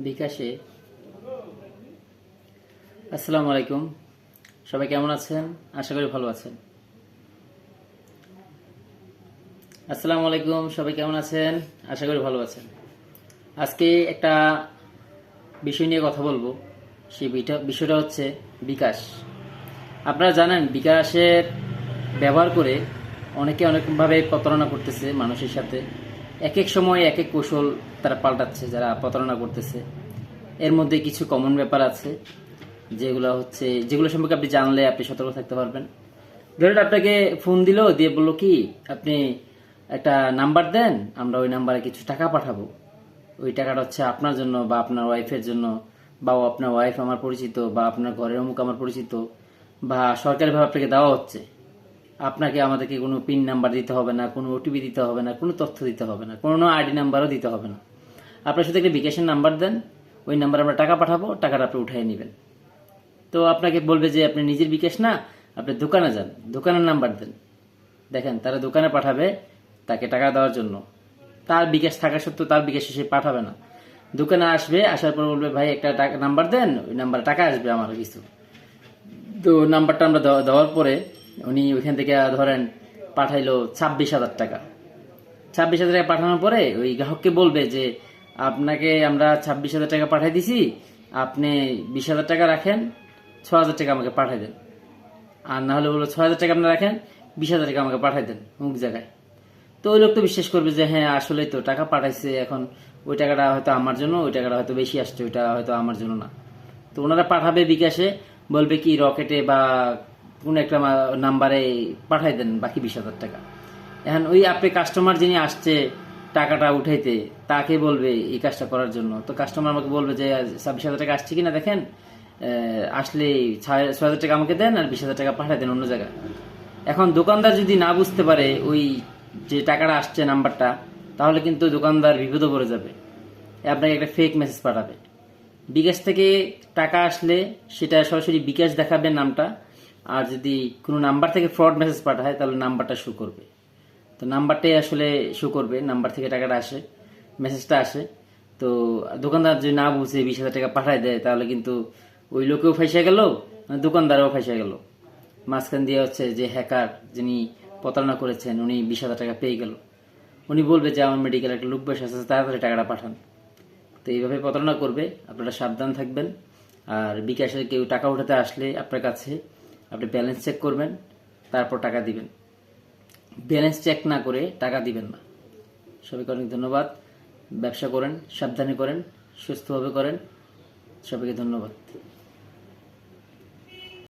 বিকাশে। আসসালামু আলাইকুম, সবাই কেমন আছেন? আশা করি ভালো আছেন। আসসালামু আলাইকুম, সবাই কেমন আছেন? আশা করি ভালো আছেন। আজকে একটা বিষয় নিয়ে কথা বলবো। সেই বিষয়টা হচ্ছে বিকাশ। আপনারা জানেন বিকাশের ব্যবহার করে অনেকে অনেকভাবে প্রতারণা করতেছে মানুষের সাথে। এক এক সময় এক এক কৌশল তারা পাল্টাচ্ছে যারা প্রতারণা করতেছে। এর মধ্যে কিছু কমন ব্যাপার আছে যেগুলো সম্পর্কে আপনি জানলে আপনি সতর্ক থাকতে পারবেন। ধরুন আপনাকে ফোন দিল, দিয়ে বললো কি আপনি একটা নাম্বার দেন, আমরা ওই নাম্বারে কিছু টাকা পাঠাবো। ওই টাকাটা হচ্ছে আপনার জন্য বা আপনার ওয়াইফের জন্য, বা আপনার ওয়াইফ আমার পরিচিত, বা আপনার ঘরের অমুক আমার পরিচিত, বা সরকারিভাবে আপনাকে দেওয়া হচ্ছে। আপনাকে আমাদেরকে কোনো পিন নাম্বার দিতে হবে না, কোনো ওটিপি দিতে হবে না, কোনো তথ্য দিতে হবে না, কোনো আইডি নাম্বারও দিতে হবে না। আপনার শুধু একটা বিকাশের নাম্বার দেন, ওই নাম্বারে আমরা টাকা পাঠাবো, টাকাটা আপনি উঠিয়ে নেবেন। তো আপনাকে বলবে যে আপনি নিজের বিকাশ না, আপনি দোকানে যান, দোকানের নাম্বার দেন। দেখেন তারা দোকানে পাঠাবে তাকে টাকা দেওয়ার জন্য, তার বিকাশ থাকা সত্ত্বেও তার বিকাশে সে পাঠাবে না। দোকানে আসবে, আসার পর বলবে ভাই একটা নাম্বার দেন, ওই নাম্বারে টাকা আসবে আমার কিছু। তো নাম্বারটা আমরা দেওয়ার পরে উনি ওইখান থেকে ধরেন পাঠাইলো 26,000 টাকা। 26,000 টাকা পাঠানোর পরে ওই গ্রাহককে বলবে যে আপনাকে আমরা 26,000 টাকা পাঠাই দিছি, আপনি 20,000 টাকা রাখেন, 6,000 টাকা আমাকে পাঠাই দেন। আর না হলে বলবো 6,000 টাকা আপনি রাখেন, 20,000 টাকা আমাকে পাঠাই দেন অমুক জায়গায়। তো ওই লোক তো বিশ্বাস করবে যে হ্যাঁ আসলে তো টাকা পাঠাইছে, এখন ওই টাকাটা হয়তো আমার জন্য, ওই টাকাটা হয়তো বেশি আসছে, ওইটা হয়তো আমার জন্য না। তো ওনারা পাঠাবে বিকাশে, বলবে কি রকেটে বা কোন একটা নাম্বারে পাঠাই দেন বাকি 20,000 টাকা। এখন ওই আপনি কাস্টমার যিনি আসছে টাকাটা উঠাইতে, তাকে বলবে এই কাজটা করার জন্য। তো কাস্টমার আমাকে বলবে যে 26,000 টাকা আসছে কিনা দেখেন, আসলে 6,000 টাকা আমাকে দেন আর 20,000 টাকা পাঠাই দেন অন্য জায়গায়। এখন দোকানদার যদি না বুঝতে পারে ওই যে টাকাটা আসছে নাম্বারটা, তাহলে কিন্তু দোকানদার বিপদে পড়ে যাবে। আপনাকে একটা ফেক মেসেজ পাঠাবে। বিকাশ থেকে টাকা আসলে সেটা সরাসরি বিকাশ দেখাবে নামটা, আর যদি কোনো নাম্বার থেকে ফ্রড মেসেজ পাঠায় তাহলে নাম্বারটা শো করবে। তো নাম্বারটাই আসলে শো করবে, নাম্বার থেকে টাকাটা আসে, মেসেজটা আসে। তো দোকানদার যদি না বুঝে 20,000 টাকা পাঠায় দেয়, তাহলে কিন্তু ওই লোকেও ফাইসা গেল, দোকানদারও ফাইসা গেল। মাঝখান দিয়ে হচ্ছে যে হ্যাকার যিনি প্রতারণা করেছেন উনি 20,000 টাকা পেয়ে গেল। উনি বলবে যে আমার মেডিকেল একটা লোক বসে আছে, তাড়াতাড়ি টাকাটা পাঠান। তো এইভাবে প্রতারণা করবে, আপনারা সাবধান থাকবেন। আর বিকাশে কেউ টাকা উঠাতে আসলে আপনার কাছে আপনি ব্যালেন্স চেক করবেন, তারপর টাকা দিবেন। ব্যালেন্স চেক না করে টাকা দিবেন না। সবাইকে অনেক ধন্যবাদ। ব্যবসা করেন, সাবধানে করেন, সুস্থভাবে করেন। সবাইকে ধন্যবাদ।